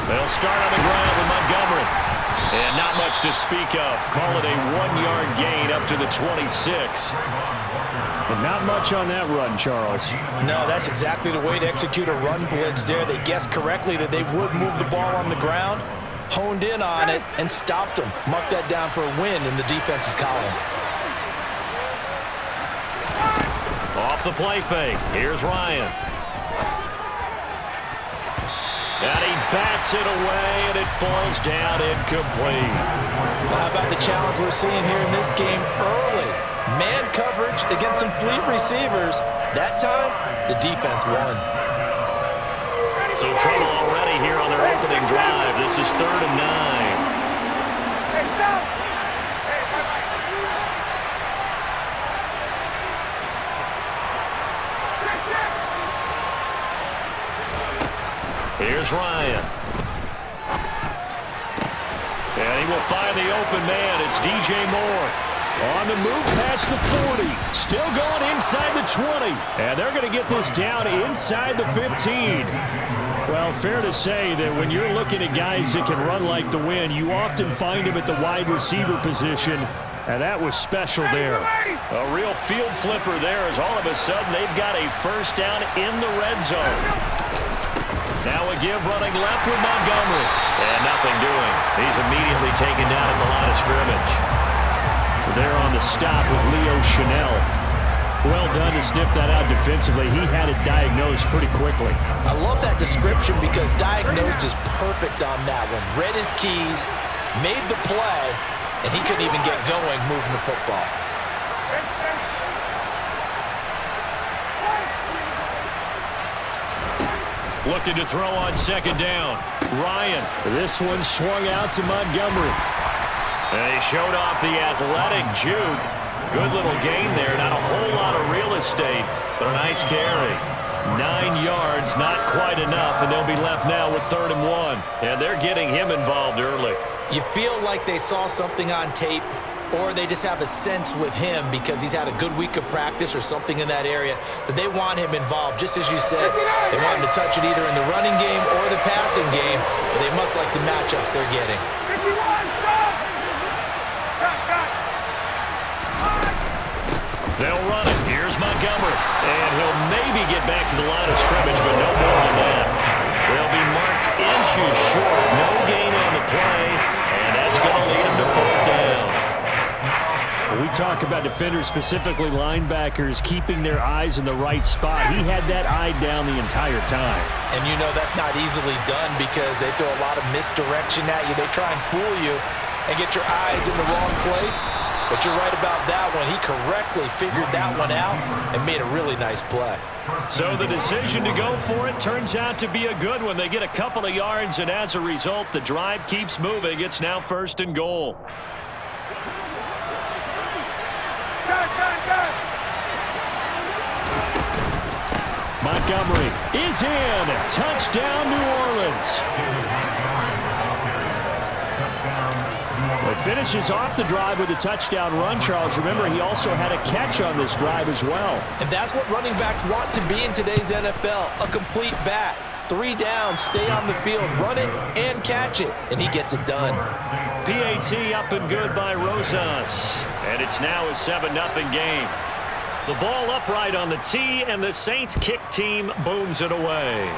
They'll start on the ground with Montgomery. And not much to speak of. Call it a 1-yard gain up to the 26. And not much on that run, Charles. No, that's exactly the way to execute a run blitz there. They guessed correctly that they would move the ball on the ground, honed in on it, and stopped them. Mark that down for a win in the defense's column. Off the play fake. Here's Ryan. And he bats it away, and it falls down incomplete. Well, how about the challenge we're seeing here in this game early? Man coverage against some fleet receivers. That time, the defense won. So trouble already here on their opening drive. This is 3rd and 9. Here's Ryan. And he will find the open man. It's DJ Moore. On the move past the 40. Still going inside the 20. And they're going to get this down inside the 15. Well, fair to say that when you're looking at guys that can run like the wind, you often find them at the wide receiver position. And that was special there. A real field flipper there as all of a sudden they've got a first down in the red zone. Now a give running left with Montgomery. And nothing doing. He's immediately taken down at the line of scrimmage. There on the stop was Leo Chanel. Well done to sniff that out defensively. He had it diagnosed pretty quickly. I love that description because diagnosed is perfect on that one. Read his keys, made the play, and he couldn't even get going moving the football. Looking to throw on 2nd down. Ryan. This one swung out to Montgomery. And he showed off the athletic juke. Good little gain there. Not a whole lot of real estate, but a nice carry. 9 yards, not quite enough, and they'll be left now with 3rd and 1. And they're getting him involved early. You feel like they saw something on tape, or they just have a sense with him because he's had a good week of practice or something in that area that they want him involved. Just as you said, they want him to touch it either in the running game or the passing game, but they must like the matchups they're getting. They'll run it. Here's Montgomery. And he'll maybe get back to the line of scrimmage, but no more than that. They'll be marked inches short. No gain on the play, and that's going to lead him to 4th down. We talk about defenders, specifically linebackers, keeping their eyes in the right spot. He had that eye down the entire time. And you know that's not easily done because they throw a lot of misdirection at you. They try and fool you and get your eyes in the wrong place. But you're right about that one. He correctly figured that one out and made a really nice play. So the decision to go for it turns out to be a good one. They get a couple of yards, and as a result, the drive keeps moving. It's now 1st and goal. Montgomery is in. Touchdown, New Orleans. He finishes off the drive with a touchdown run, Charles. Remember, he also had a catch on this drive as well. And that's what running backs want to be in today's NFL, a complete bat. 3 downs, stay on the field, run it, and catch it. And he gets it done. PAT up and good by Rosas. And it's now a 7-0 game. The ball upright on the tee, and the Saints kick team booms it away.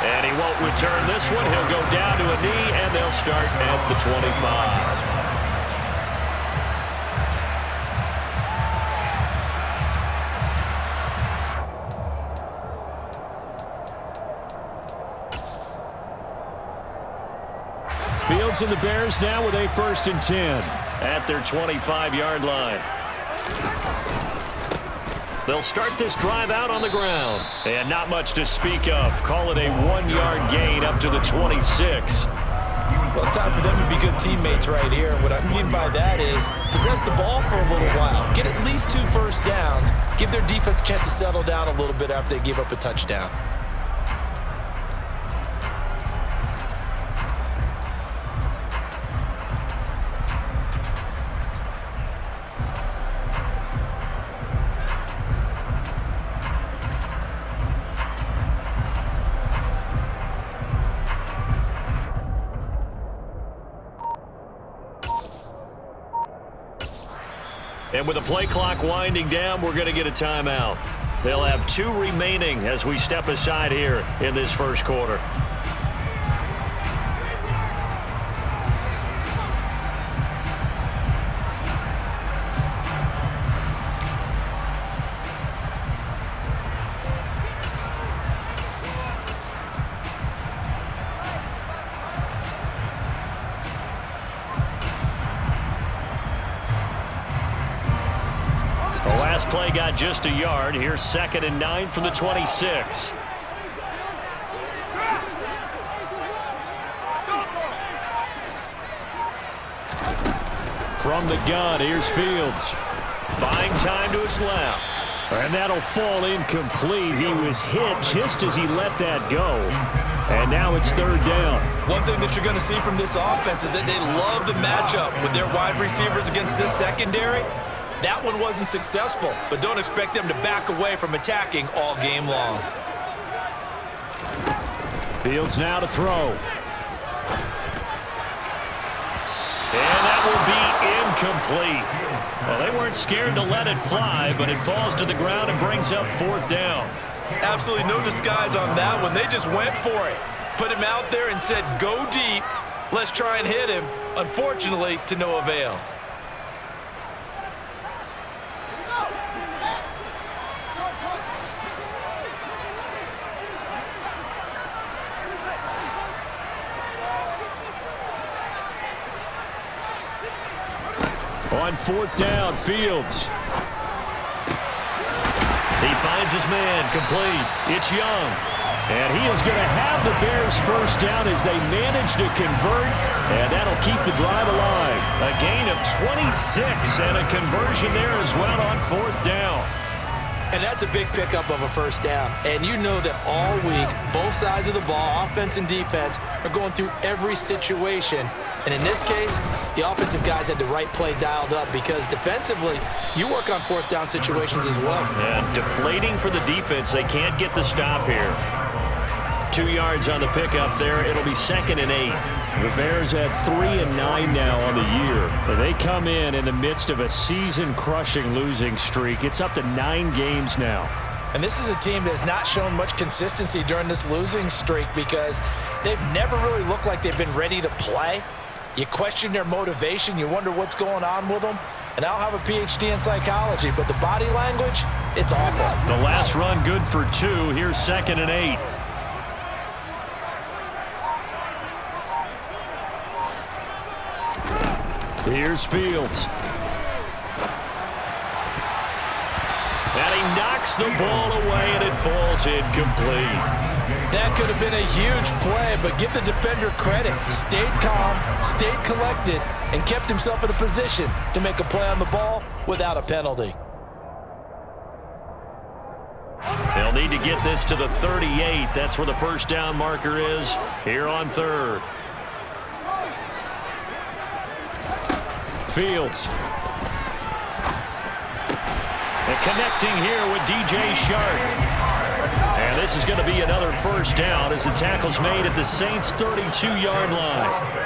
And he won't return this one. He'll go down to a knee, and they'll start at the 25. Fields and the Bears now with a 1st and 10 at their 25-yard line. They'll start this drive out on the ground. And not much to speak of. Call it a 1-yard gain up to the 26. Well, it's time for them to be good teammates right here. What I mean by that is possess the ball for a little while. Get at least 2 first downs. Give their defense a chance to settle down a little bit after they give up a touchdown. And with the play clock winding down, we're going to get a timeout. They'll have 2 remaining as we step aside here in this first quarter. Play got just a yard. Here's 2nd and 9 from the 26. From the gun, here's Fields. Buying time to his left. And that'll fall incomplete. He was hit just as he let that go. And now it's 3rd down. One thing that you're going to see from this offense is that they love the matchup with their wide receivers against this secondary. That one wasn't successful, but don't expect them to back away from attacking all game long. Fields now to throw. And that will be incomplete. Well, they weren't scared to let it fly, but it falls to the ground and brings up 4th down. Absolutely no disguise on that one. They just went for it. Put him out there and said, go deep. Let's try and hit him. Unfortunately, to no avail. On 4th down, Fields. He finds his man, complete. It's Young. And he is going to have the Bears first down as they manage to convert, and that'll keep the drive alive. A gain of 26 and a conversion there as well on 4th down. And that's a big pickup of a first down. And you know that all week, both sides of the ball, offense and defense, are going through every situation. And in this case, the offensive guys had the right play dialed up because defensively, you work on 4th down situations as well. And deflating for the defense. They can't get the stop here. 2 yards on the pickup there. It'll be 2nd and 8. The Bears at 3 and 9 now on the year. They come in the midst of a season-crushing losing streak. It's up to 9 games now. And this is a team that's not shown much consistency during this losing streak because they've never really looked like they've been ready to play. You question their motivation. You wonder what's going on with them. And I don't have a PhD in psychology, but the body language, it's awful. The last run good for 2. Here's 2nd and 8. Here's Fields. And he knocks the ball away, and it falls incomplete. That could have been a huge play, but give the defender credit. Stayed calm, stayed collected, and kept himself in a position to make a play on the ball without a penalty. They'll need to get this to the 38. That's where the first down marker is here on 3rd. Fields. And connecting here with DJ Chark. And this is going to be another first down as the tackle's made at the Saints' 32-yard line.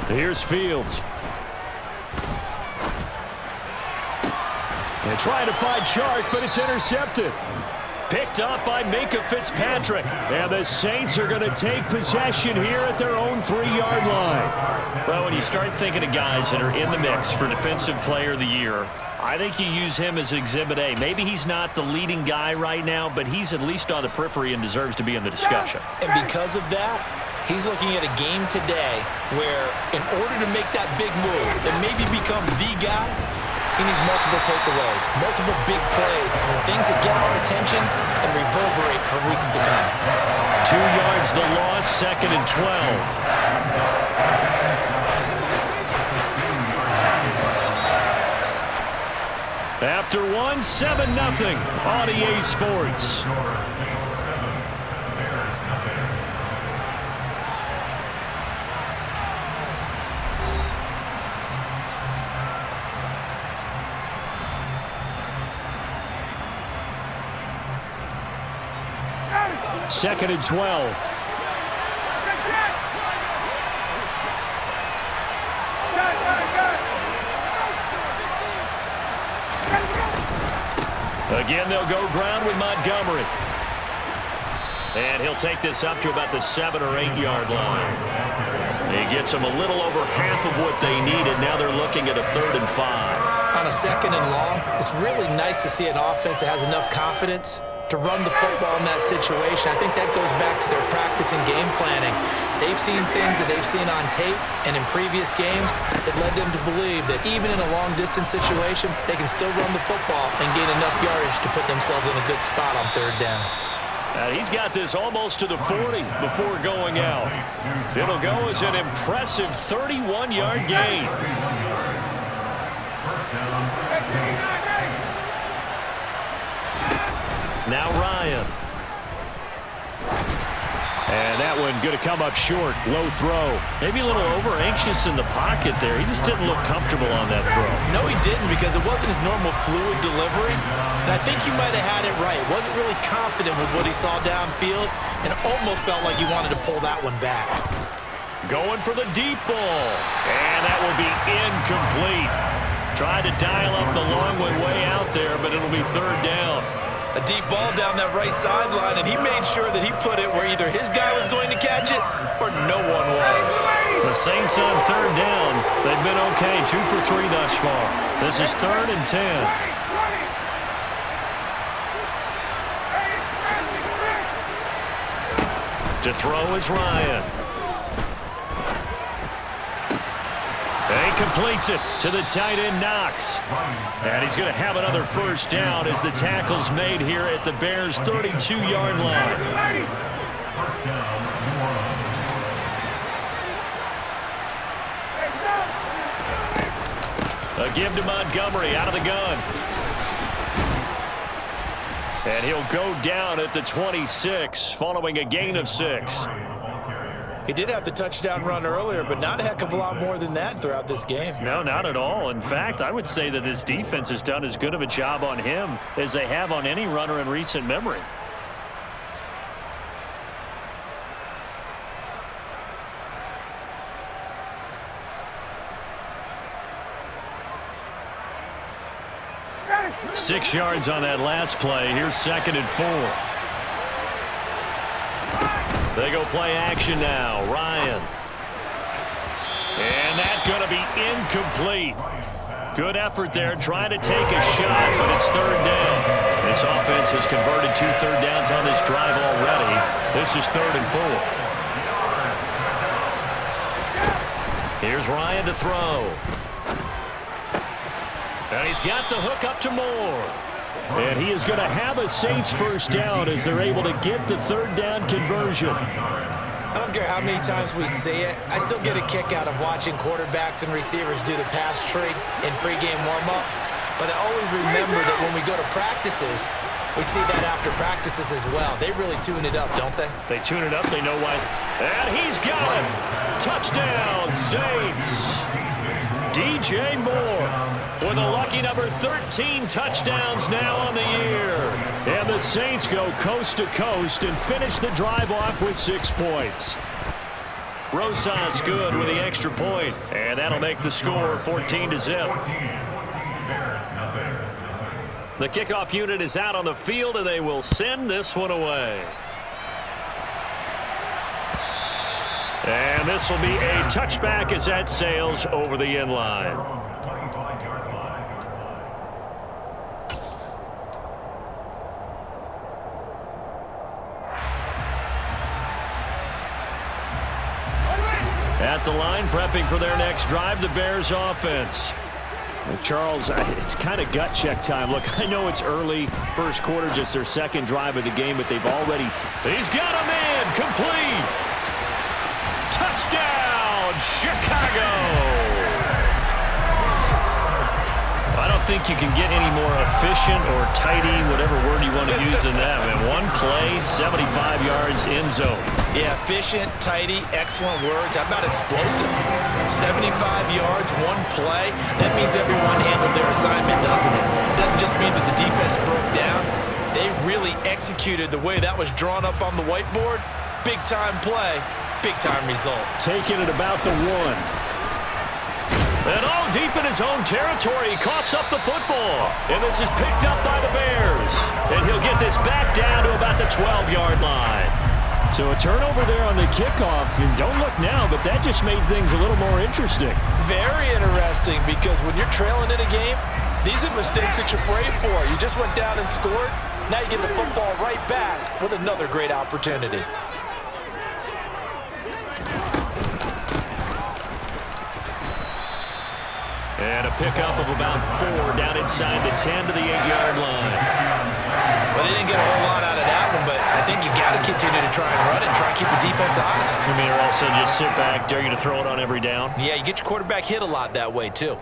Here's Fields. And trying to find Chark, but it's intercepted. Picked up by Minkah Fitzpatrick. And the Saints are going to take possession here at their own 3-yard line. Well, when you start thinking of guys that are in the mix for Defensive Player of the Year, I think you use him as Exhibit A. Maybe he's not the leading guy right now, but he's at least on the periphery and deserves to be in the discussion. And because of that, he's looking at a game today where in order to make that big move and maybe become the guy, he needs multiple takeaways, multiple big plays, things that get our attention and reverberate for weeks to come. 2 yards the loss, 2nd and 12. After 1, 7-0 on EA Sports. 2nd and 12. Again, they'll go ground with Montgomery. And he'll take this up to about the 7 or 8 yard line. He gets them a little over half of what they needed. Now they're looking at a 3rd and 5. On a 2nd and long, it's really nice to see an offense that has enough confidence to run the football in that situation. I think that goes back to their practice and game planning. They've seen things that they've seen on tape and in previous games that led them to believe that even in a long-distance situation, they can still run the football and gain enough yardage to put themselves in a good spot on 3rd down. He's got this almost to the 40 before going out. It'll go as an impressive 31-yard gain. Now Ryan. And that one going to come up short. Low throw. Maybe a little over-anxious in the pocket there. He just didn't look comfortable on that throw. No, he didn't, because it wasn't his normal fluid delivery. And I think you might have had it right. Wasn't really confident with what he saw downfield and almost felt like he wanted to pull that one back. Going for the deep ball. And that will be incomplete. Tried to dial up the long one way out there, but it'll be 3rd down. A deep ball down that right sideline, and he made sure that he put it where either his guy was going to catch it or no one was. The Saints on 3rd down. They've been okay, 2 for 3 thus far. This is 3rd and 10. To throw is Ryan. And he completes it to the tight end, Knox. And he's going to have another 1st down as the tackle's made here at the Bears' 32-yard line. A give to Montgomery out of the gun. And he'll go down at the 26 following a gain of 6. He did have the touchdown run earlier, but not a heck of a lot more than that throughout this game. No, not at all. In fact, I would say that this defense has done as good of a job on him as they have on any runner in recent memory. Six yards on that last play. Here's 2nd and 4. They go play action now. Ryan. And that's going to be incomplete. Good effort there trying to take a shot, but it's 3rd down. This offense has converted 2 3rd downs on this drive already. This is 3rd and 4. Here's Ryan to throw. And he's got the hook up to Moore. And he is going to have a Saints 1st down as they're able to get the 3rd down conversion. I don't care how many times we see it. I still get a kick out of watching quarterbacks and receivers do the pass tree in pregame warm-up. But I always remember that when we go to practices, we see that after practices as well. They really tune it up, don't they? They tune it up. They know why. And he's got it. Touchdown, Saints. DJ Moore with a lucky number 13 touchdowns now on the year. And the Saints go coast to coast and finish the drive off with 6 points. Rosas good with the extra point, and that'll make the score 14-0. The kickoff unit is out on the field, and they will send this one away. And this will be a touchback as that sails over the end line. At the line, prepping for their next drive, the Bears offense. Well, Charles, it's kind of gut check time. Look, I know it's early, 1st quarter, just their 2nd drive of the game, but they've already... He's got a man, complete. Touchdown, Chicago. I don't think you can get any more efficient or tidy, whatever word you want to use in that, man. One play, 75 yards, end zone. Yeah, efficient, tidy, excellent words. How about explosive? 75 yards, one play. That means everyone handled their assignment, doesn't it? It doesn't just mean that the defense broke down. They really executed the way that was drawn up on the whiteboard. Big-time play, big-time result. Taking it about the 1. And all deep in his own territory, he coughs up the football. And this is picked up by the Bears. And he'll get this back down to about the 12-yard line. So a turnover there on the kickoff. And don't look now, but that just made things a little more interesting. Very interesting, because when you're trailing in a game, these are mistakes that you pray for. You just went down and scored. Now you get the football right back with another great opportunity. And a pickup of about 4 down inside the 10 to the 8-yard line. Well, they didn't get a whole lot out of that one, but I think you've got to continue to try and run and try and keep the defense honest. You mean, or also just sit back, dare you to throw it on every down? Yeah, you get your quarterback hit a lot that way, too.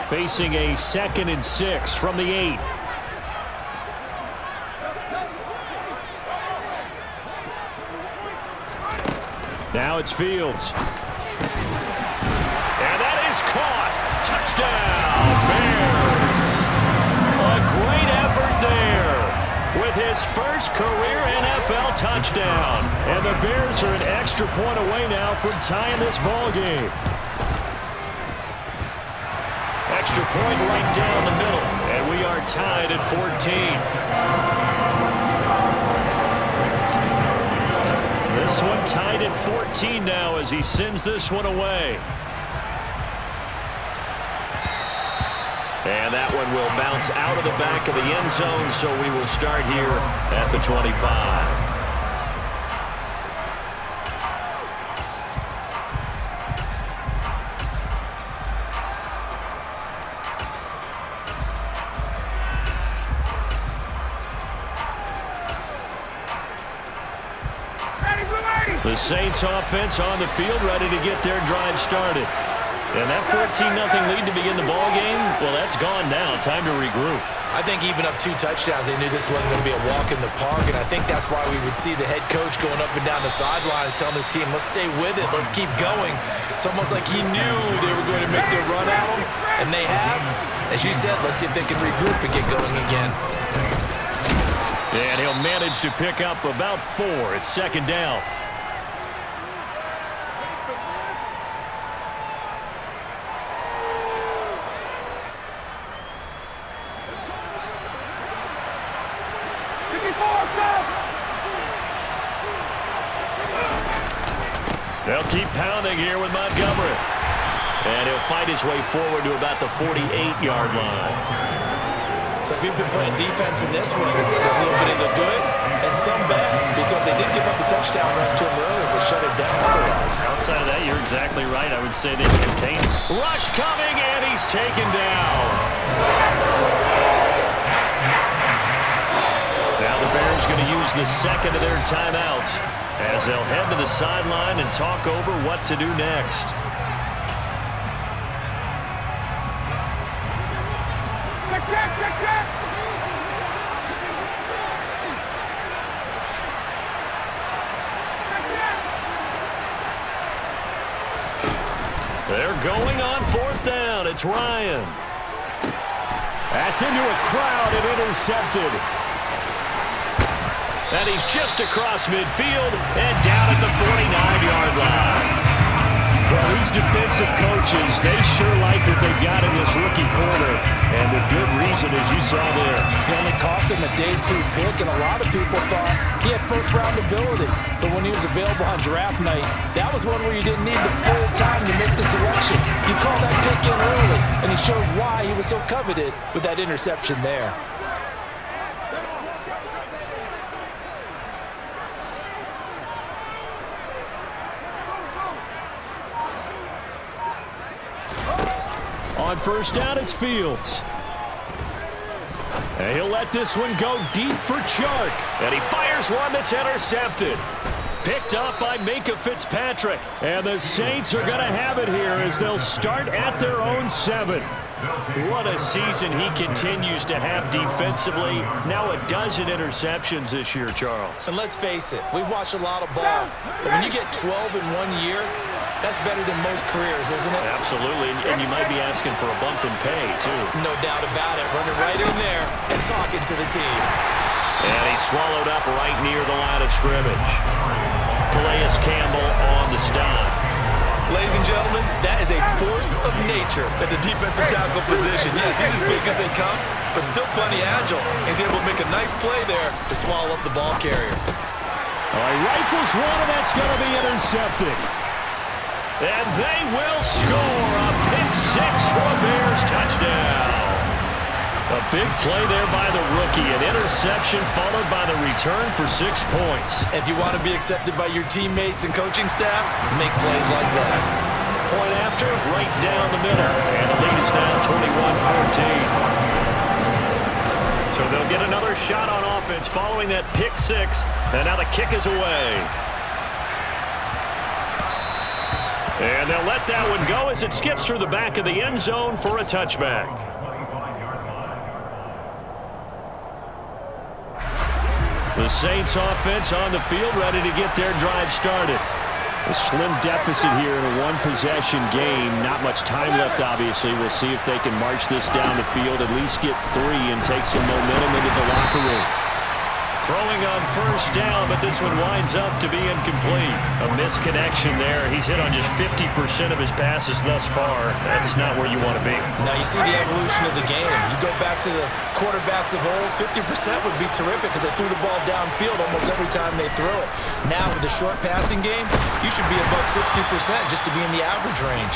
Facing a 2nd and 6 from the 8. Now it's Fields. And that is caught. Touchdown, Bears. A great effort there with his first career NFL touchdown. And the Bears are an extra point away now from tying this ball game. Extra point right down the middle. And we are tied at 14. This one tied at 14 now as he sends this one away. And that one will bounce out of the back of the end zone, so we will start here at the 25. The Saints offense on the field, ready to get their drive started. And that 14-0 lead to begin the ball game, well, that's gone now. Time to regroup. I think even up 2 touchdowns, they knew this wasn't going to be a walk in the park, and I think that's why we would see the head coach going up and down the sidelines telling his team, let's stay with it, let's keep going. It's almost like he knew they were going to make their run at him, and they have. As you said, let's see if they can regroup and get going again. And he'll manage to pick up about 4. It's 2nd down. They'll keep pounding here with Montgomery. And he'll fight his way forward to about the 48-yard line. So if you've been playing defense in this one, there's a little bit of the good and some bad, because they did give up the touchdown run to him earlier, but shut him down otherwise. Outside of that, you're exactly right. I would say they contain him. Rush coming, and he's taken down. Now the Bears going to use the 2nd of their timeouts as they'll head to the sideline and talk over what to do next. They're going on 4th down. It's Ryan. That's into a crowd and intercepted. And he's just across midfield and down at the 49-yard line. Well, these defensive coaches, they sure like what they've got in this rookie corner. And with good reason, as you saw there. He only cost him a day 2 pick, and a lot of people thought he had first-round ability. But when he was available on draft night, that was one where you didn't need the full time to make the selection. You call that pick in early, and he shows why he was so coveted with that interception there. On 1st down, it's Fields. And he'll let this one go deep for Chark. And he fires one that's intercepted. Picked up by Minka Fitzpatrick. And the Saints are going to have it here as they'll start at their own 7. What a season he continues to have defensively. Now 12 interceptions this year, Charles. And let's face it, we've watched a lot of ball. But when you get 12 in 1 year, That's better than most careers, isn't it? Absolutely, and you might be asking for a bump in pay, too. No doubt about it. Running right in there and talking to the team. And he's swallowed up right near the line of scrimmage. Calais Campbell on the stop. Ladies and gentlemen, that is a force of nature at the defensive tackle position. Yes, he's as big as they come, but still plenty agile. He's able to make a nice play there to swallow up the ball carrier. All right, rifles one, and that's going to be intercepted. And they will score a pick six for a Bears touchdown. A big play there by the rookie. An interception followed by the return for 6 points. If you want to be accepted by your teammates and coaching staff, make plays like that. Point after, right down the middle. And the lead is now 21-14. So they'll get another shot on offense following that pick six. And now the kick is away. And they'll let that one go as it skips through the back of the end zone for a touchback. The Saints offense on the field, ready to get their drive started. A slim deficit here in a one-possession game. Not much time left, obviously. We'll see if they can march this down the field, at least get 3 and take some momentum into the locker room. Throwing on first down, but this one winds up to be incomplete. A misconnection there. He's hit on just 50% of his passes thus far. That's not where you want to be. Now you see the evolution of the game. You go back to the quarterbacks of old, 50% would be terrific because they threw the ball downfield almost every time they threw it. Now with the short passing game, you should be above 60% just to be in the average range.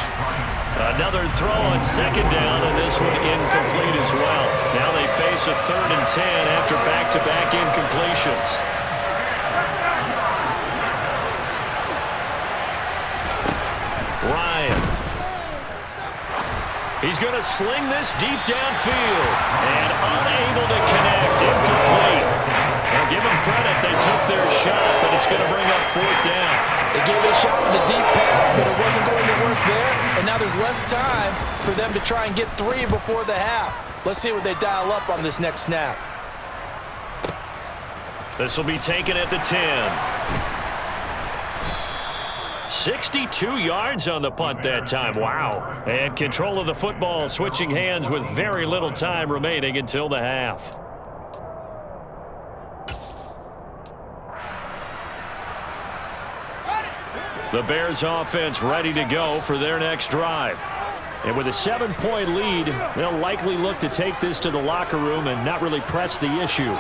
Another throw on second down, and this one incomplete as well. Now they face a 3rd and 10 after back-to-back incompletions. Ryan. He's going to sling this deep downfield, and unable to connect, incomplete. Now give them credit, they took their shot, but it's going to bring up 4th down. They gave it a shot with a deep pass, but it wasn't going to work there. And now there's less time for them to try and get 3 before the half. Let's see what they dial up on this next snap. This will be taken at the 10. 62 yards on the punt that time. Wow. And control of the football, switching hands with very little time remaining until the half. The Bears offense ready to go for their next drive. And with a 7-point lead, they'll likely look to take this to the locker room and not really press the issue.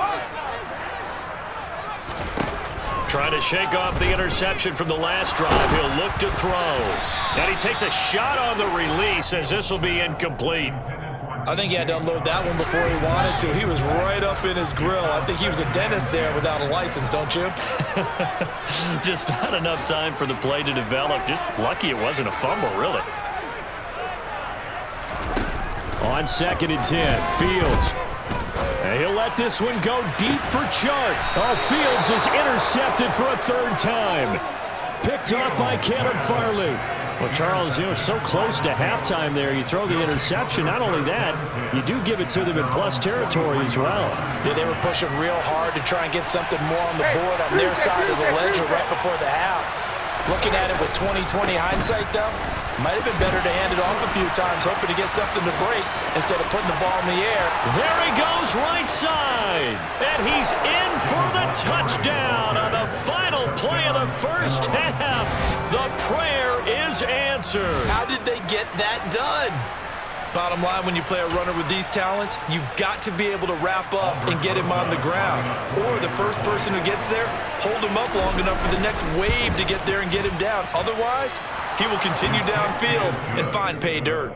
Trying to shake off the interception from the last drive. He'll look to throw. And he takes a shot on the release as this will be incomplete. I think he had to unload that one before he wanted to. He was right up in his grill. I think he was a dentist there without a license, don't you? Just not enough time for the play to develop. Just lucky it wasn't a fumble, really. On 2nd and 10, Fields. And he'll let this one go deep for Chark. Oh, Fields is intercepted for a 3rd time. Picked up by Caleb Farley. Well, Charles, you know, so close to halftime there. You throw the interception. Not only that, you do give it to them in plus territory as well. Yeah, they were pushing real hard to try and get something more on the board on their side of the ledger right before the half. Looking at it with 20/20 hindsight, though, might have been better to hand it off a few times, hoping to get something to break instead of putting the ball in the air. There he goes right side. And he's in for the touchdown on the final play of the first half. The prayer is answered. How did they get that done? Bottom line, when you play a runner with these talents, you've got to be able to wrap up and get him on the ground. Or the first person who gets there, hold him up long enough for the next wave to get there and get him down. Otherwise, he will continue downfield and find pay dirt.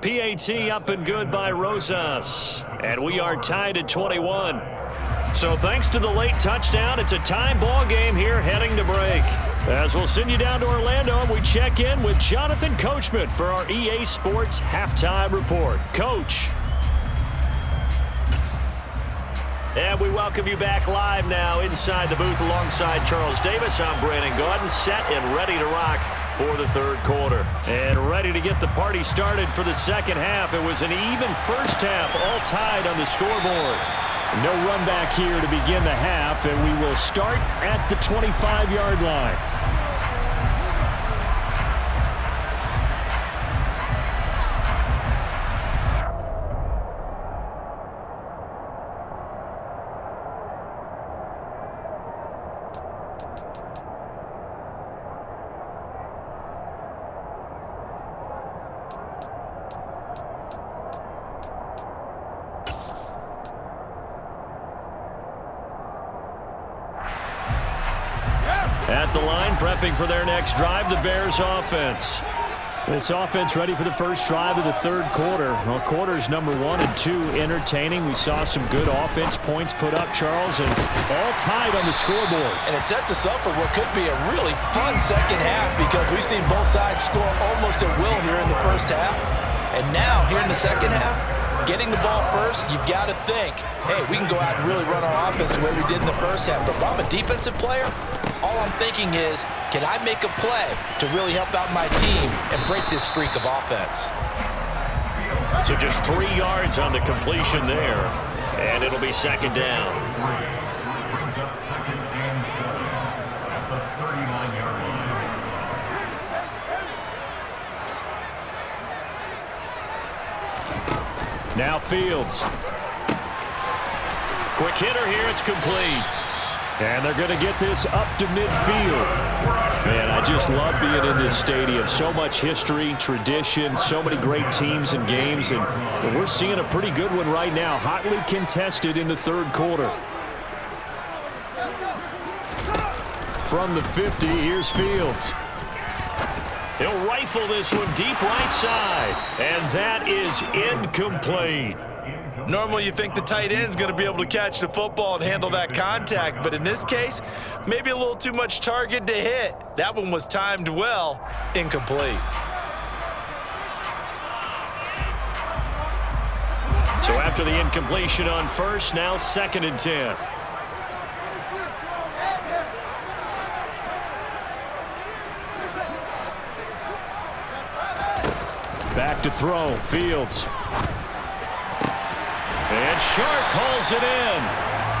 PAT up and good by Rosas. And we are tied at 21. So thanks to the late touchdown, it's a tie ball game here heading to break. As we'll send you down to Orlando, and we check in with Jonathan Coachman for our EA Sports Halftime Report. Coach. And we welcome you back live now inside the booth alongside Charles Davis. I'm Brandon Gaudin, set and ready to rock for the 3rd quarter. And ready to get the party started for the 2nd half. It was an even first half, all tied on the scoreboard. No run back here to begin the half, and we will start at the 25-yard line. At the line, prepping for their next drive, the Bears offense. This offense ready for the first drive of the third quarter. Well, quarters number 1 and 2 entertaining. We saw some good offense points put up, Charles, and all tied on the scoreboard. And it sets us up for what could be a really fun second half because we've seen both sides score almost at will here in the first half. And now, here in the second half, getting the ball first, you've got to think, hey, we can go out and really run our offense the way we did in the first half. But if I'm a defensive player, all I'm thinking is, can I make a play to really help out my team and break this streak of offense? So just 3 yards on the completion there, and it'll be second down. Now Fields. Quick hitter here, it's complete. And they're going to get this up to midfield. Man, I just love being in this stadium. So much history, tradition, so many great teams and games. And we're seeing a pretty good one right now, hotly contested in the third quarter. From the 50, here's Fields. He'll rifle this one deep right side. And that is incomplete. Normally you think the tight end's going to be able to catch the football and handle that contact, but in this case, maybe a little too much target to hit. That one was timed well, incomplete. So after the incompletion on first, now 2nd and 10. Back to throw, Fields. And Chark hauls it in.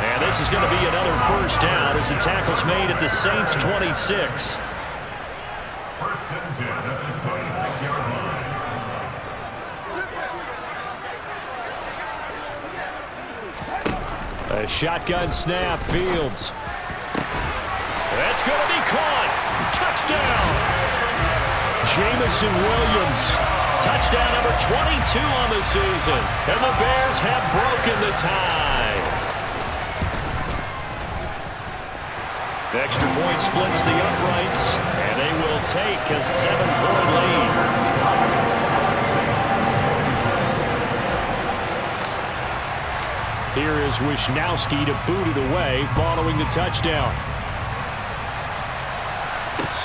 And this is going to be another first down as the tackle's made at the Saints' 26. A shotgun snap, Fields. That's going to be caught. Touchdown. Jamison Williams. Touchdown number 22 on the season. And the Bears have broken the tie. The extra point splits the uprights, and they will take a 7-point lead. Here is Wisnowski to boot it away following the touchdown.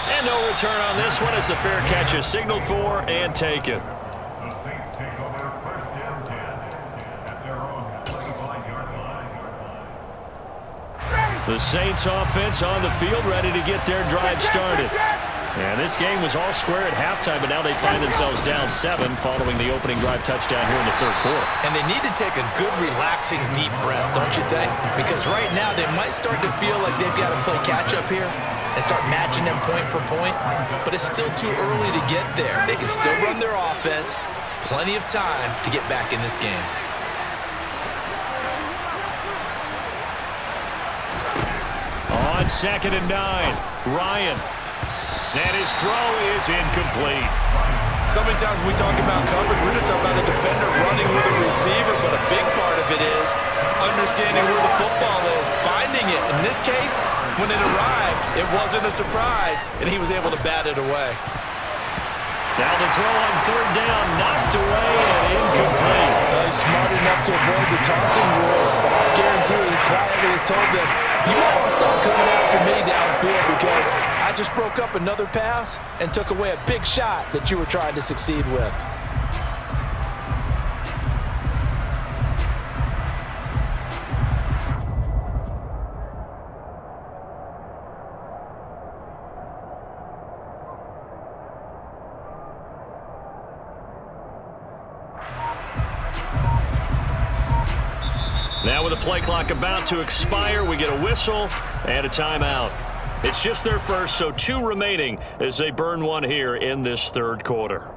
And no return on this one as the fair catch is signaled for and taken. The Saints offense on the field ready to get their drive started. And this game was all square at halftime, but now they find themselves down 7 following the opening drive touchdown here in the third quarter. And they need to take a good, relaxing, deep breath, don't you think? Because right now they might start to feel like they've got to play catch-up here and start matching them point for point. But it's still too early to get there. They can still run their offense. Plenty of time to get back in this game. On 2nd and 9, Ryan. And his throw is incomplete. So many times when we talk about coverage, we're just talking about a defender running with a receiver, but a big part of it is understanding where the football is, finding it. In this case, when it arrived, it wasn't a surprise, and he was able to bat it away. Now the throw on 3rd down, knocked away and incomplete. He's smart enough to avoid the taunting rule, but I guarantee he quietly has told them, you might want to stop coming after me downfield because I just broke up another pass and took away a big shot that you were trying to succeed with. Now with the play clock about to expire, we get a whistle and a timeout. It's just their first, so 2 remaining as they burn one here in this third quarter.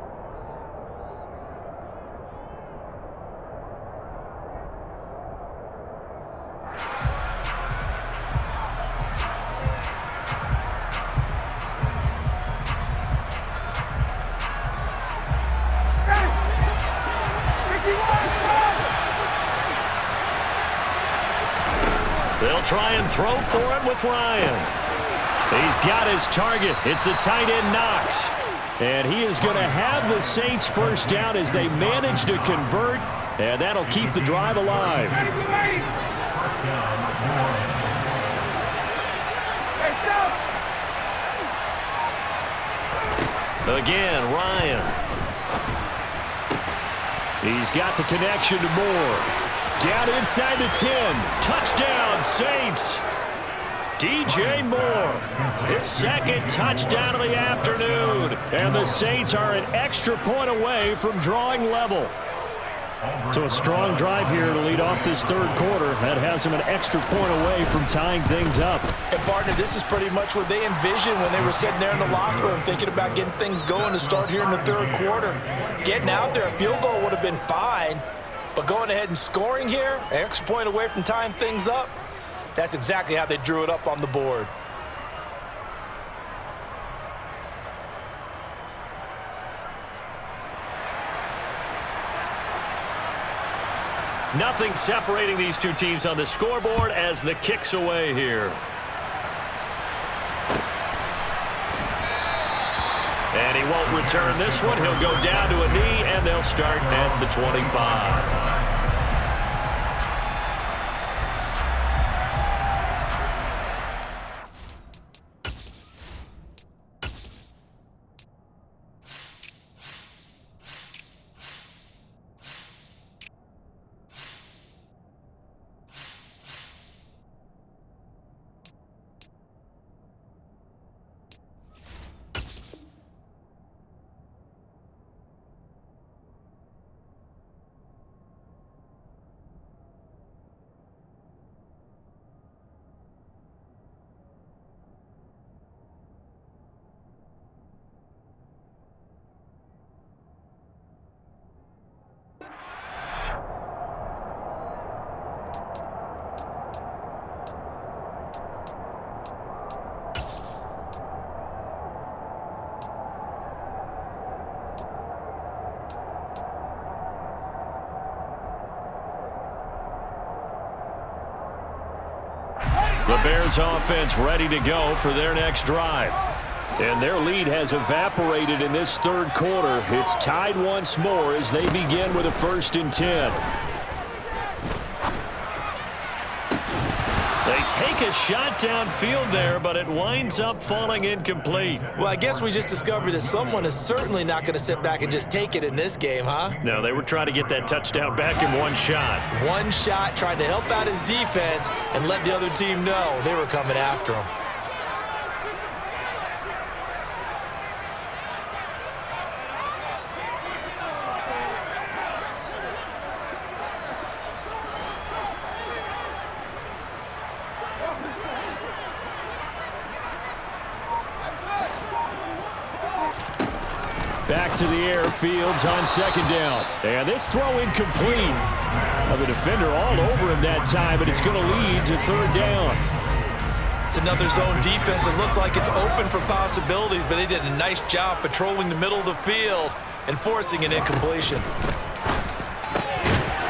They'll try and throw for it with Ryan. He's got his target. It's the tight end Knox. And he is going to have the Saints first down as they manage to convert, and that'll keep the drive alive. Again, Ryan. He's got the connection to Moore. Down inside the 10. Touchdown, Saints. DJ Moore, his second touchdown of the afternoon. And the Saints are an extra point away from drawing level. So a strong drive here to lead off this third quarter. That has them an extra point away from tying things up. And, partner, this is pretty much what they envisioned when they were sitting there in the locker room thinking about getting things going to start here in the third quarter. Getting out there, a field goal would have been fine. But going ahead and scoring here, an extra point away from tying things up, that's exactly how they drew it up on the board. Nothing separating these two teams on the scoreboard as the kick's away here. And he won't return this one. He'll go down to a knee, and they'll start at the 25. The Bears offense ready to go for their next drive. And their lead has evaporated in this third quarter. It's tied once more as they begin with a 1st and 10. They take a shot downfield there, but it winds up falling incomplete. Well, I guess we just discovered that someone is certainly not going to sit back and just take it in this game, huh? No, they were trying to get that touchdown back in one shot. One shot, trying to help out his defense and let the other team know they were coming after him. Back to the air, Fields on 2nd down. And this throw incomplete. The defender all over him that time, but it's going to lead to 3rd down. It's another zone defense. It looks like it's open for possibilities, but they did a nice job patrolling the middle of the field and forcing an incompletion.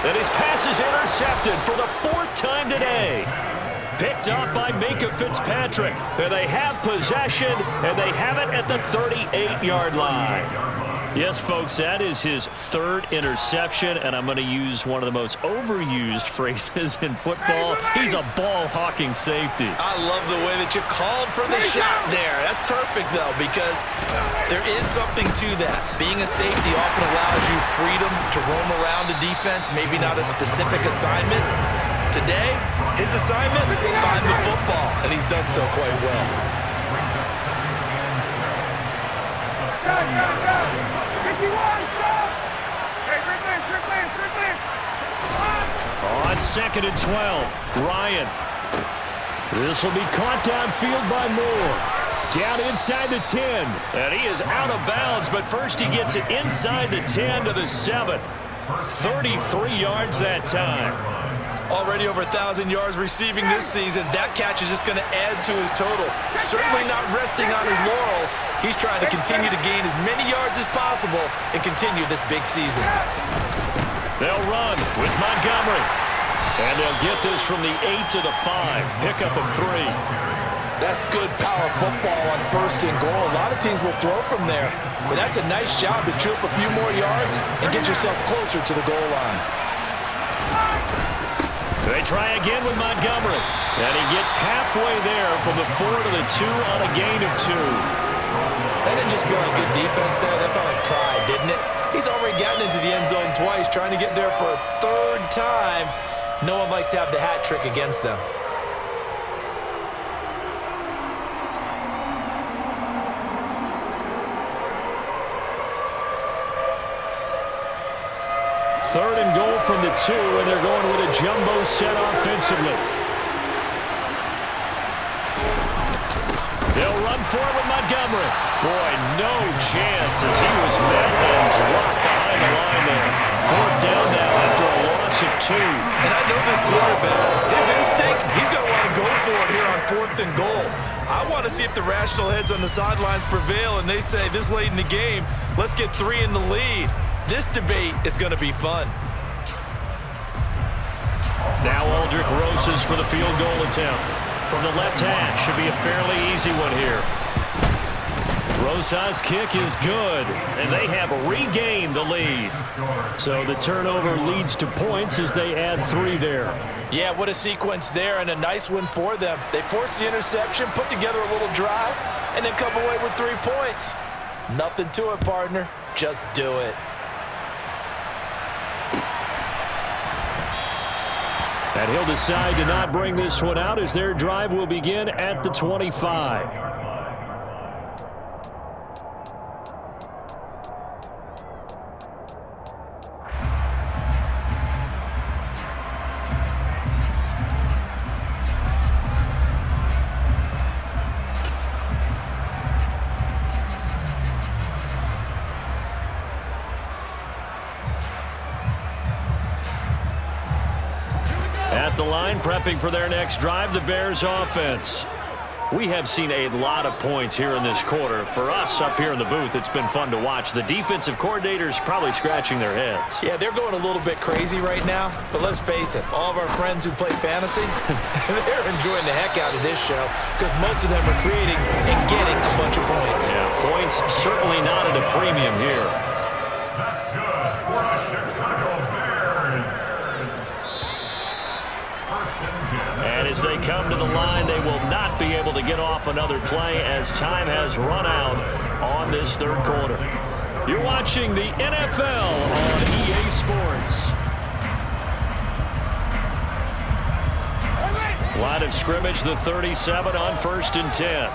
And his pass is intercepted for the 4th time today. Picked up by Minka Fitzpatrick. And they have possession, and they have it at the 38-yard line. Yes, folks, that is his 3rd interception, and I'm going to use one of the most overused phrases in football. He's a ball-hawking safety. I love the way that you called for the shot there. That's perfect, though, because there is something to that. Being a safety often allows you freedom to roam around the defense, maybe not a specific assignment. Today, his assignment, find the football, and he's done so quite well. On 2nd and 12, Ryan. This will be caught downfield by Moore. Down inside the 10. And he is out of bounds, but first he gets it inside the 10 to the 7. 33 yards that time. Already over 1,000 yards receiving this season. That catch is just going to add to his total. Certainly not resting on his laurels. He's trying to continue to gain as many yards as possible and continue this big season. They'll run with Montgomery. And they'll get this from the 8 to the 5. Pickup of 3. That's good power football on 1st and goal. A lot of teams will throw from there, but that's a nice job to chew up a few more yards and get yourself closer to the goal line. They try again with Montgomery, and he gets halfway there from the 4 to the 2 on a gain of 2. That didn't just feel like good defense there. That felt like pride, didn't it? He's already gotten into the end zone twice, trying to get there for a 3rd time. No one likes to have the hat trick against them. Third and goal from the 2, and they're going with a jumbo set offensively. They'll run for it with Montgomery. Boy, no chance as he was met and dropped behind the line there. 4th down now after a loss of 2. And I know this quarterback, his instinct, he's going to want to go for it here on 4th and goal. I want to see if the rational heads on the sidelines prevail and they say this late in the game, let's get 3 in the lead. This debate is going to be fun. Now Aldrick Rosas for the field goal attempt. From the left hash, should be a fairly easy one here. Rosas' kick is good, and they have regained the lead. So the turnover leads to points as they add 3 there. Yeah, what a sequence there, and a nice win for them. They forced the interception, put together a little drive, and then come away with 3 points. Nothing to it, partner. Just do it. And he'll decide to not bring this one out as their drive will begin at the 25. At the line, prepping for their next drive, the Bears offense. We have seen a lot of points here in this quarter. For us up here in the booth, it's been fun to watch. The defensive coordinators probably scratching their heads. Yeah, they're going a little bit crazy right now, but let's face it, all of our friends who play fantasy, they're enjoying the heck out of this show because most of them are creating and getting a bunch of points. Yeah, points certainly not at a premium here. And as they come to the line, they will not be able to get off another play as time has run out on this 3rd quarter. You're watching the NFL on EA Sports. Line of scrimmage, the 37 on 1st and 10.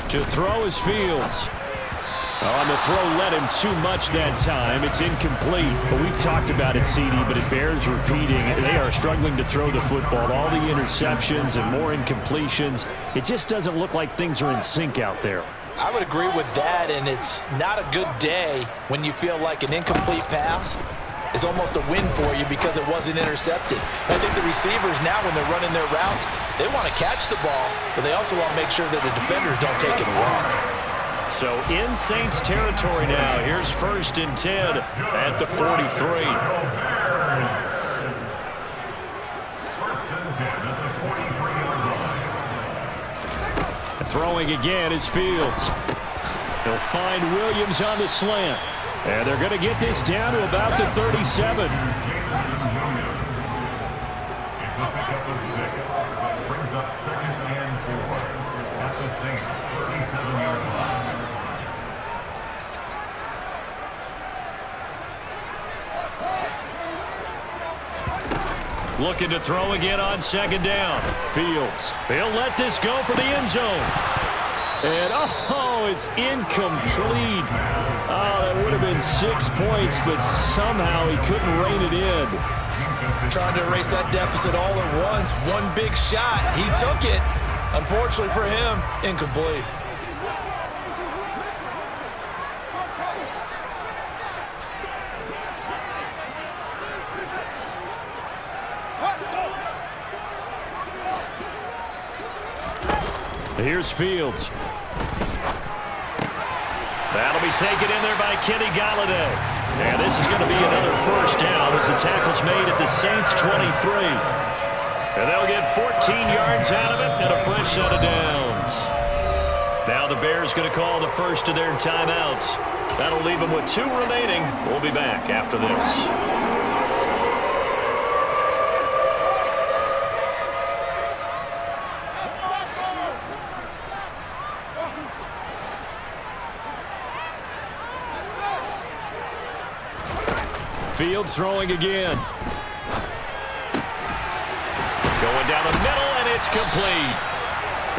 To throw is Fields. On the throw, led him too much that time. It's incomplete. But we've talked about it, CD, but it bears repeating. They are struggling to throw the football. All the interceptions and more incompletions. It just doesn't look like things are in sync out there. I would agree with that, and it's not a good day when you feel like an incomplete pass is almost a win for you because it wasn't intercepted. I think the receivers now, when they're running their routes, they want to catch the ball, but they also want to make sure that the defenders don't take it away. So in Saints territory now. Here's 1st and 10 at the 43. Throwing again is Fields. He'll find Williams on the slant. And they're going to get this down to about the 37. Looking to throw again on 2nd down. Fields. He'll let this go for the end zone. And, oh, it's incomplete. Oh, that would have been 6 points, but somehow he couldn't rein it in. Trying to erase that deficit all at once. One big shot. He took it. Unfortunately for him, incomplete. Here's Fields. That'll be taken in there by Kenny Galladay. And this is going to be another first down as the tackle's made at the Saints 23. And they'll get 14 yards out of it and a fresh set of downs. Now the Bears going to call the first of their timeouts. That'll leave them with 2 remaining. We'll be back after this. Fields throwing again. Going down the middle, and it's complete.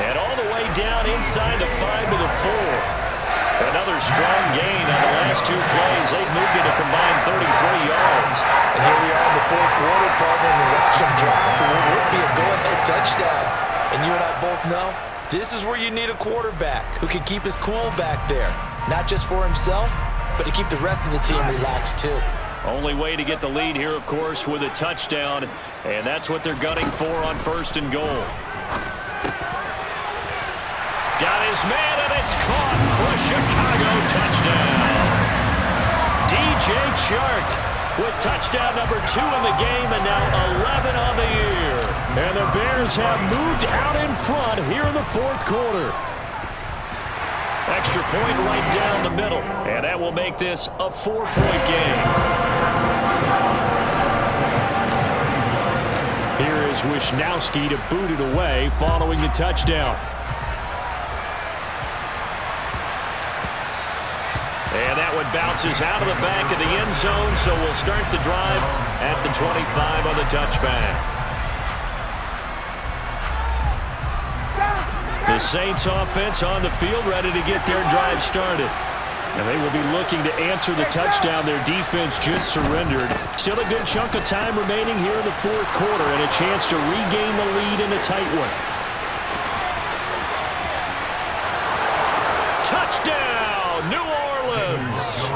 And all the way down inside the 5 to the 4. Another strong gain on the last 2 plays. They've moved it a combined 33 yards. And here we are in the 4th quarter, partner, and watch them drop for what would be a go-ahead touchdown. And you and I both know this is where you need a quarterback who can keep his cool back there. Not just for himself, but to keep the rest of the team relaxed too. Only way to get the lead here, of course, with a touchdown, and that's what they're gunning for on 1st and goal. Got his man, and it's caught for a Chicago touchdown. DJ Chark with touchdown number 2 in the game, and now 11 on the year. And the Bears have moved out in front here in the 4th quarter. Extra point right down the middle, and that will make this a 4-point game. Here is Wisnowski to boot it away following the touchdown. And that one bounces out of the back of the end zone, so we'll start the drive at the 25 on the touchback. The Saints offense on the field ready to get their drive started. And they will be looking to answer the touchdown their defense just surrendered. Still a good chunk of time remaining here in the 4th quarter and a chance to regain the lead in a tight one. Touchdown, New Orleans!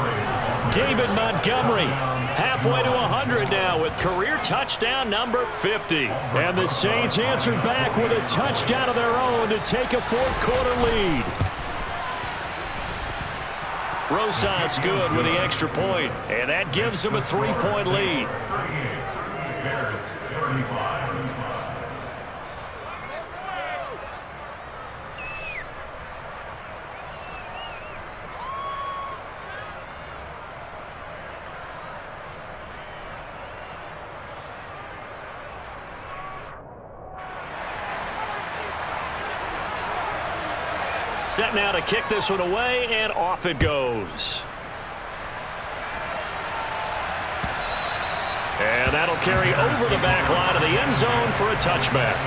David Montgomery halfway to 100 now with career touchdown number 50. And the Saints answered back with a touchdown of their own to take a 4th quarter lead. Rosas good with the extra point, and that gives them a 3-point lead. Set now to kick this one away, and off it goes. And that'll carry over the back line of the end zone for a touchback.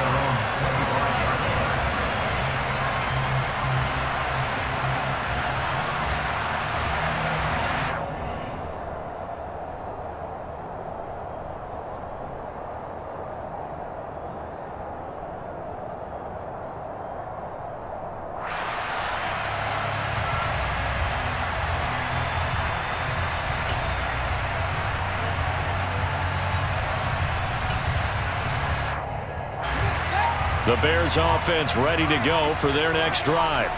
The Bears offense ready to go for their next drive.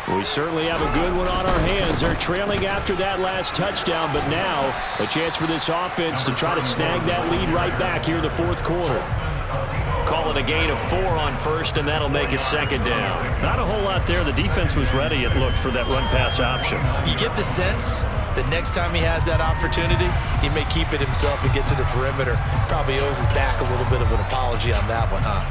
We certainly have a good one on our hands. They're trailing after that last touchdown, but now a chance for this offense to try to snag that lead right back here in the 4th quarter. Call it a gain of 4 on 1st, and that'll make it 2nd down. Not a whole lot there. The defense was ready, it looked, for that run-pass option. You get the sense that next time he has that opportunity, he may keep it himself and get to the perimeter. Probably owes his back a little bit of an apology on that one, huh?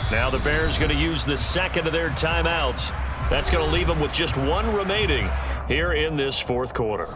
Now the Bears going to use the 2nd of their timeouts. That's going to leave them with just 1 remaining here in this 4th quarter.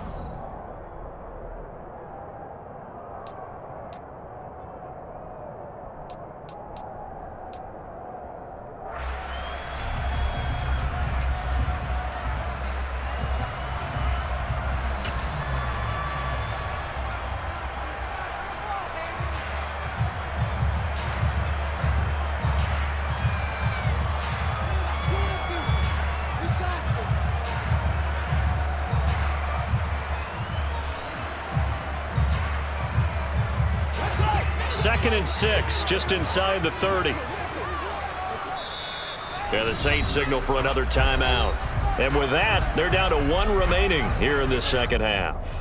Second and 6, just inside the 30. Yeah, the Saints signal for another timeout. And with that, they're down to 1 remaining here in this second half.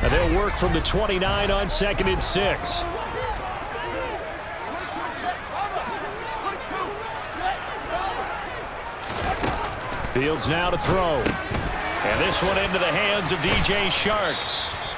And they'll work from the 29 on 2nd and 6. Fields now to throw. And this one into the hands of DJ Chark.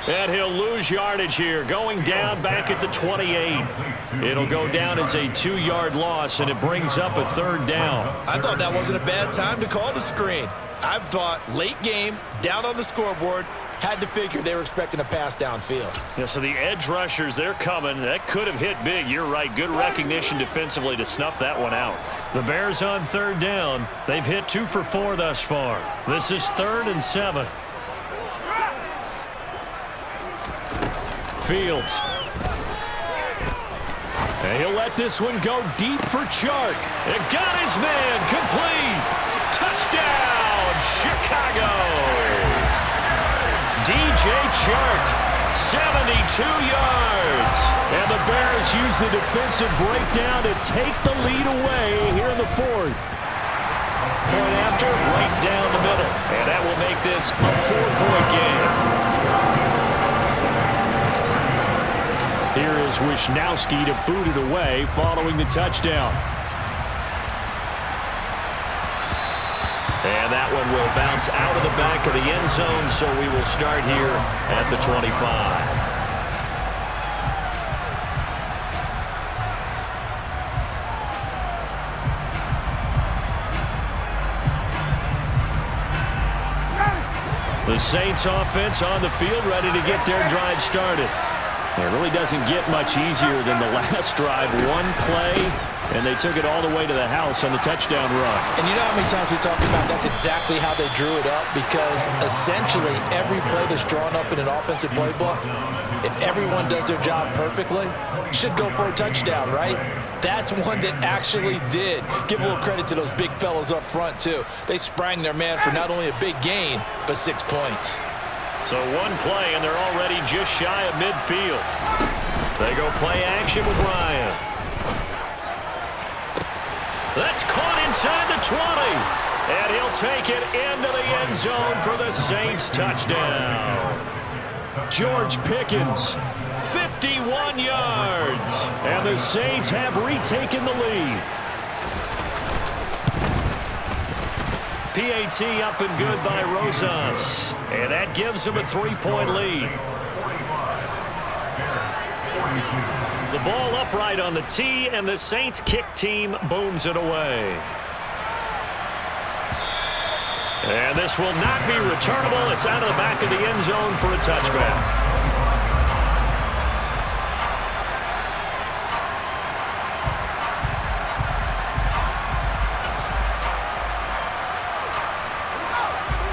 And he'll lose yardage here, going down back at the 28. It'll go down as a 2-yard loss, and it brings up a 3rd down. I thought that wasn't a bad time to call the screen. I've thought late game, down on the scoreboard, had to figure they were expecting a pass downfield. Yeah, so the edge rushers, they're coming. That could have hit big. You're right. Good recognition defensively to snuff that one out. The Bears on 3rd down. They've hit 2 for 4 thus far. This is 3rd and 7. Fields. And he'll let this one go deep for Chark. It got his man complete. Touchdown, Chicago. DJ Chark, 72 yards. And the Bears use the defensive breakdown to take the lead away here in the 4th. Point after, right down the middle. And that will make this a 4-point game. Here is Wisnowski to boot it away following the touchdown. And that one will bounce out of the back of the end zone, so we will start here at the 25. The Saints offense on the field, ready to get their drive started. It really doesn't get much easier than the last drive. One play, and they took it all the way to the house on the touchdown run. And you know how many times we talked about that's exactly how they drew it up, because essentially every play that's drawn up in an offensive playbook, if everyone does their job perfectly, should go for a touchdown, right? That's one that actually did. Give a little credit to those big fellows up front, too. They sprang their man for not only a big gain, but 6 points. So one play, and they're already just shy of midfield. They go play action with Ryan. That's caught inside the 20. And he'll take it into the end zone for the Saints touchdown. George Pickens, 51 yards. and the Saints have retaken the lead. PAT up and good by Rosas. And that gives him a 3-point lead. The ball upright on the tee, and the Saints kick team booms it away. And this will not be returnable. It's out of the back of the end zone for a touchback.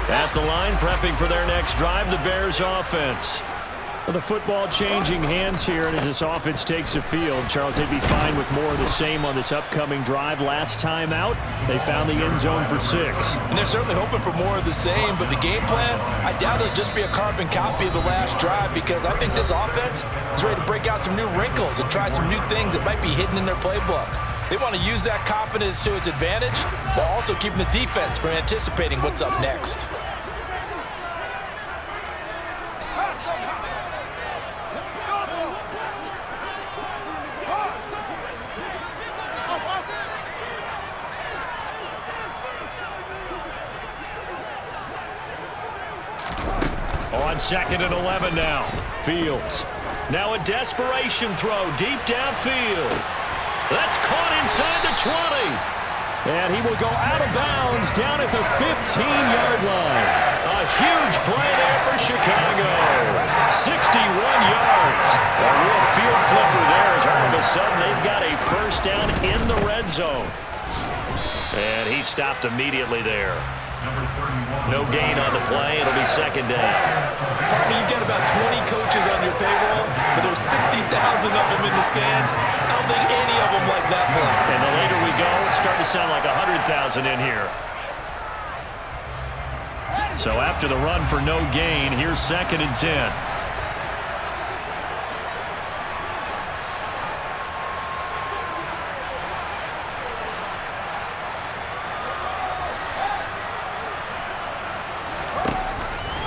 At the line, prepping for their next drive, the Bears offense. Well, the football changing hands here, and as this offense takes the field, Charles, they'd be fine with more of the same on this upcoming drive. Last time out, they found the end zone for 6. And they're certainly hoping for more of the same, but the game plan, I doubt it'll just be a carbon copy of the last drive, because I think this offense is ready to break out some new wrinkles and try some new things that might be hidden in their playbook. They want to use that confidence to its advantage, while also keeping the defense from anticipating what's up next. On 2nd and 11 now. Fields. Now a desperation throw deep downfield. That's caught inside the 20. And he will go out of bounds down at the 15-yard line. A huge play there for Chicago. 61 yards. A real field flipper there as all of a sudden they've got a first down in the red zone. And he stopped immediately there. No gain on the play. It'll be second down. Partner, you get about 20 coaches on your payroll, but there's 60,000 of them in the stands. I don't think any of them like that play. And the later we go, it's starting to sound like 100,000 in here. So after the run for no gain, here's second and 10.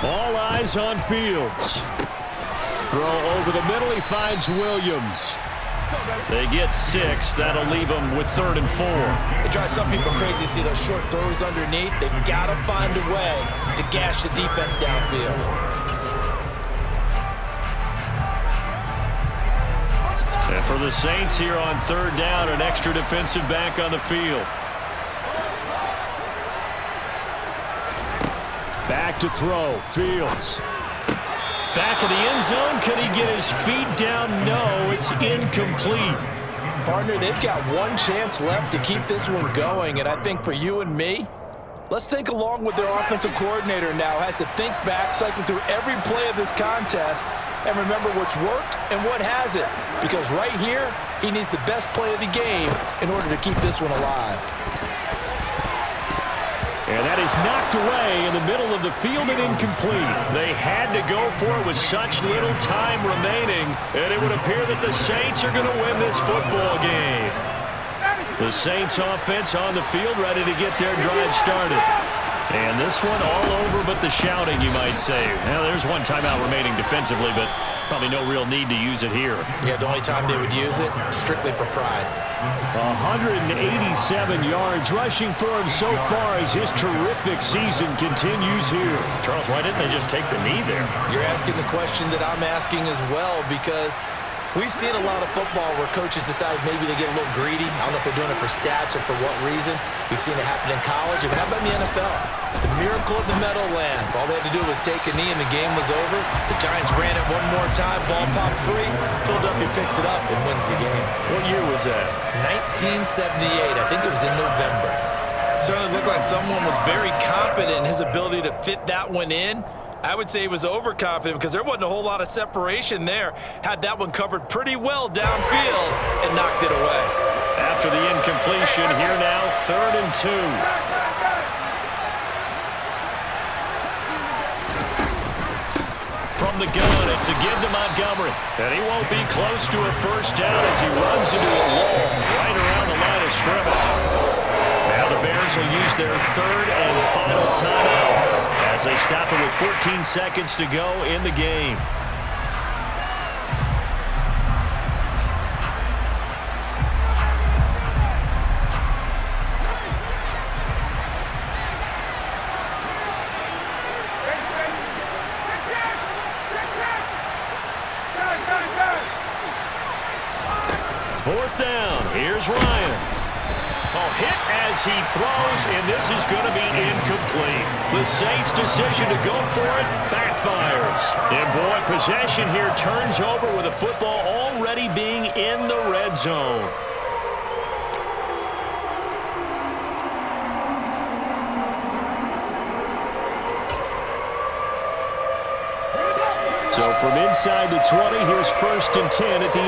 All eyes on Fields. Throw over the middle. He finds Williams. They get 6. That'll leave them with 3rd and 4. It drives some people crazy to see those short throws underneath. They've got to find a way to gash the defense downfield. And for the Saints here on 3rd down, an extra defensive back on the field. Back to throw. Fields. Back in the end zone. Can he get his feet down? No, it's incomplete. Partner, they've got one chance left to keep this one going, and I think for you and me, let's think along with their offensive coordinator now. Has to think back, cycle through every play of this contest, and remember what's worked and what hasn't. Because right here, he needs the best play of the game in order to keep this one alive. And that is knocked away in the middle of the field and incomplete. They had to go for it with such little time remaining, and it would appear that the Saints are going to win this football game. The Saints offense on the field ready to get their drive started. And this one all over but the shouting, you might say. Well, there's one timeout remaining defensively, but probably no real need to use it here. Yeah, the only time they would use it, strictly for pride. 187 yards rushing for him so far as his terrific season continues here. Charles, why didn't they just take the knee there? You're asking the question that I'm asking as well, because we've seen a lot of football where coaches decide maybe they get a little greedy. I don't know if they're doing it for stats or for what reason. We've seen it happen in college. And how about in the NFL? The miracle of the Meadowlands. All they had to do was take a knee and the game was over. The Giants ran it one more time. Ball popped free. Philadelphia picks it up and wins the game. What year was that? 1978. I think it was in November. Certainly looked like someone was very confident in his ability to fit that one in. I would say he was overconfident because there wasn't a whole lot of separation there. Had that one covered pretty well downfield and knocked it away. After the incompletion, here now, 3rd and 2. From the gun, it's a give to Montgomery. And he won't be close to a first down as he runs into a wall right around the line of scrimmage. Now the Bears will use their 3rd and final timeout as they stop it with 14 seconds to go in the game. Fourth down. Here's Ryan. Hit as he throws, and this is going to be incomplete. The Saints' decision to go for it backfires. And boy, possession here turns over with the football already being in the red zone. So from inside the 20, here's 1st and 10 at the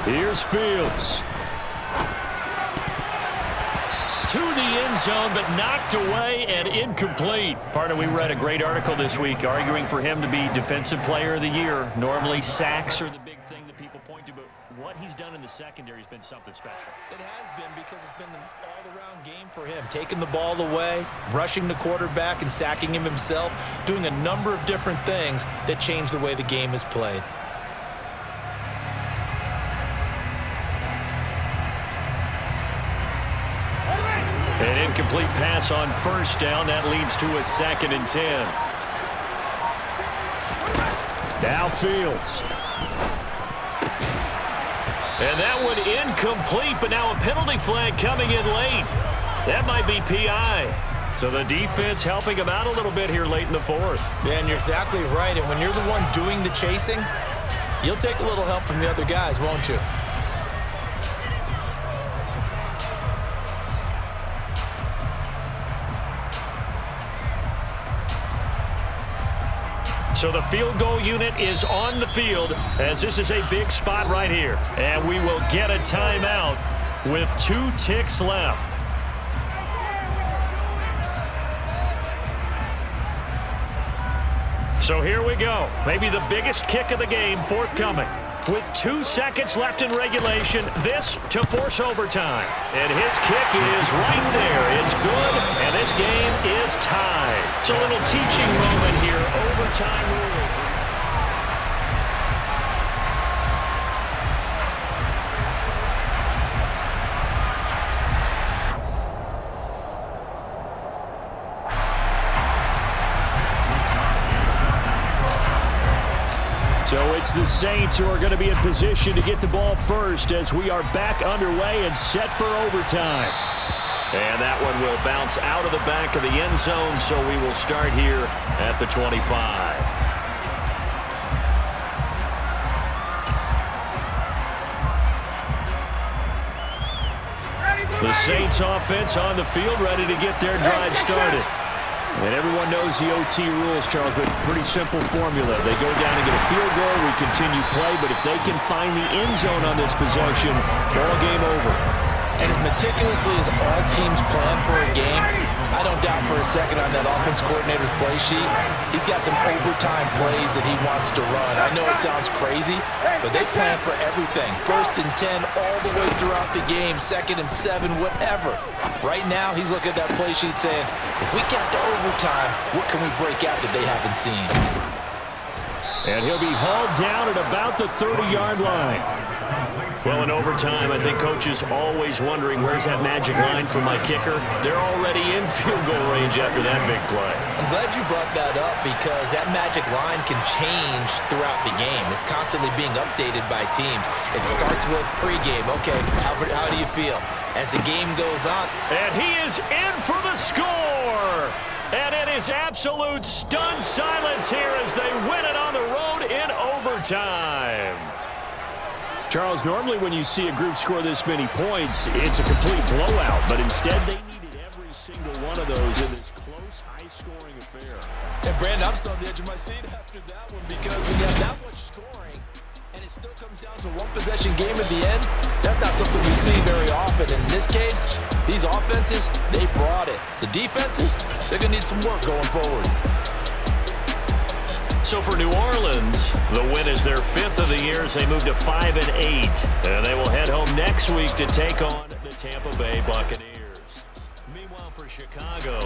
18. Here's Fields. To the end zone, but knocked away and incomplete. Partner, we read a great article this week arguing for him to be Defensive Player of the Year. Normally, sacks are the big thing that people point to, but what he's done in the secondary has been something special. It has been because it's been an all-around game for him. Taking the ball away, rushing the quarterback and sacking him himself, doing a number of different things that change the way the game is played. An incomplete pass on first down. That leads to a 2nd and 10. Now Fields. And that one incomplete, but now a penalty flag coming in late. That might be PI. So the defense helping him out a little bit here late in the 4th. Yeah, and you're exactly right. And when you're the one doing the chasing, you'll take a little help from the other guys, won't you? So the field goal unit is on the field as this is a big spot right here. And we will get a timeout with 2 ticks left. So here we go. Maybe the biggest kick of the game forthcoming. With 2 seconds left in regulation, this to force overtime. And his kick is right there. It's good, and this game is tied. It's a little teaching moment here. Overtime rules. So it's the Saints who are going to be in position to get the ball first as we are back underway and set for overtime. And that one will bounce out of the back of the end zone, so we will start here at the 25. The Saints offense on the field ready to get their drive started. And everyone knows the OT rules, Charles, but pretty simple formula. They go down and get a field goal, we continue play, but if they can find the end zone on this possession, ball game over. And as meticulously as all teams plan for a game, I don't doubt for a second on that offense coordinator's play sheet, he's got some overtime plays that he wants to run. I know it sounds crazy, but they plan for everything. 1st and 10 all the way throughout the game, 2nd and 7, whatever. Right now, he's looking at that play sheet saying, if we get to overtime, what can we break out that they haven't seen? And he'll be hauled down at about the 30-yard line. Well, in overtime, I think coaches always wondering, where's that magic line for my kicker? They're already in field goal range after that big play. I'm glad you brought that up because that magic line can change throughout the game. It's constantly being updated by teams. It starts with pregame. Okay, how do you feel? As the game goes on. And he is in for the score! And it is absolute stunned silence here as they win it on the road in overtime. Charles, normally when you see a group score this many points, it's a complete blowout, but instead they needed every single one of those in this close, high-scoring affair. And Brandon, I'm still on the edge of my seat after that one because when you have that much scoring and it still comes down to one possession game at the end, that's not something we see very often. In this case, these offenses, they brought it. The defenses, they're going to need some work going forward. So for New Orleans, the win is their 5th of the year as they move to 5-8. And they will head home next week to take on the Tampa Bay Buccaneers. Meanwhile, for Chicago,